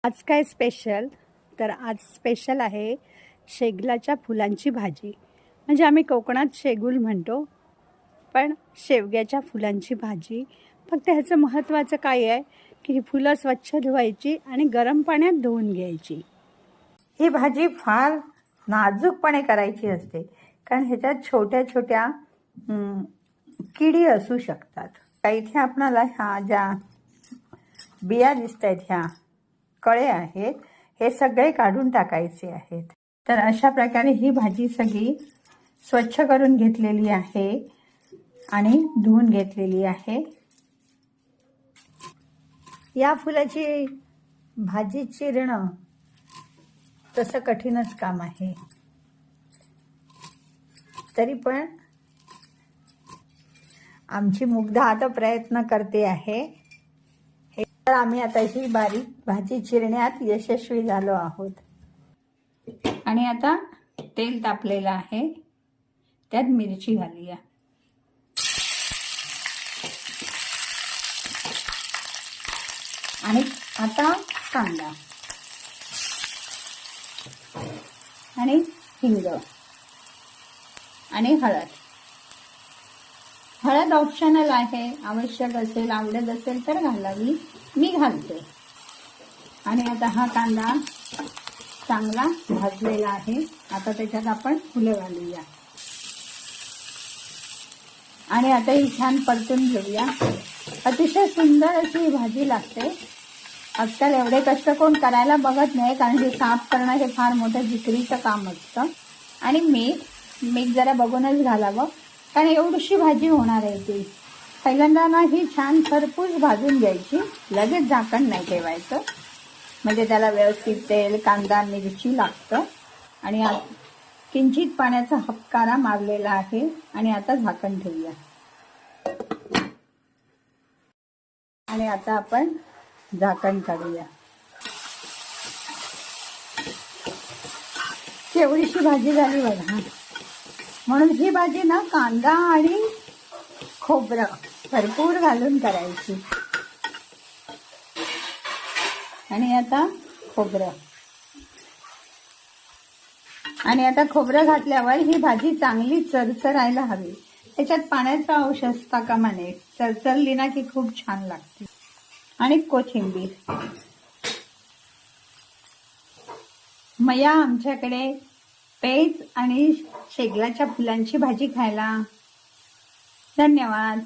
आज काय स्पेशल? तर आज स्पेशल आहे शेगलाच्या फुलांची भाजी. म्हणजे आम्ही कोकणात शेगुल म्हणतो, पण शेवग्याच्या फुलांची भाजी. फक्त ह्याचं महत्त्वाचं काय आहे की ही फुलं स्वच्छ धुवायची आणि गरम पाण्यात धुवून घ्यायची. ही भाजी फार नाजूकपणे करायची असते, कारण ह्याच्यात छोट्या छोट्या किडी असू शकतात. इथे आपणाला ह्या ज्या बिया दिसत आहेत, ह्या कळे आहेत, हे सगळे काढून टाकायचे आहेत. तर अशा प्रकारे ही भाजी सगळी स्वच्छ करून घेतलेली आहे आणि धुवून घेतलेली आहे. या फुलाची भाजी चिरणं तसं कठीणच काम आहे, तरी पण आमची मुग्धा आता प्रयत्न करते आहे. तर आम्ही आता ही बारीक भाजी चिरण्यात यशस्वी झालो आहोत. आणि आता तेल तापलेलं आहे, त्यात मिरची घालूया. आणि आता कांदा आणि हिंग आणि हळद. हळद ऑप्शनल आहे, आवश्यक असेल, आवडत असेल तर घालावी, मी घालते. आणि आता हा कांदा चांगला भाजलेला आहे. आता त्याच्यात आपण फुलं घालूया आणि आता ही छान परतून घेऊया. अतिशय सुंदर अशी ही भाजी लागते. आजकाल एवढे कष्ट कोण करायला बघत नाही, कारण हे साफ करणं हे फार मोठं जिकरीचं काम असतं. आणि मीठ जरा बघूनच घालावं, कारण एवढीशी भाजी होणार आहे ती. पहिल्यांदा ना ही छान खरपूस भाजून घ्यायची, लगेच झाकण नाही ठेवायचं, म्हणजे त्याला व्यवस्थित तेल, कांदा, मिरची लागतं. आणि किंचित पाण्याचा हपकारा मारलेला आहे. आणि आता झाकण ठेवूया. आणि आता आपण झाकण काढूया. केवढीशी भाजी झाली बघा. म्हणून ही भाजी ना कांदा आणि खोबरं भरपूर घालून करायची. आणि आता खोबरं. आणि आता खोबरं घातल्यावर ही भाजी चांगली चरचरायला हवी. त्याच्यात पाण्याचा अंश असता कामा नये. चरचरली ना की खूप छान लागते. आणि कोथिंबीर. मया आमच्याकडे पेज आणि शेगलाच्या फुलांची भाजी खायला. धन्यवाद.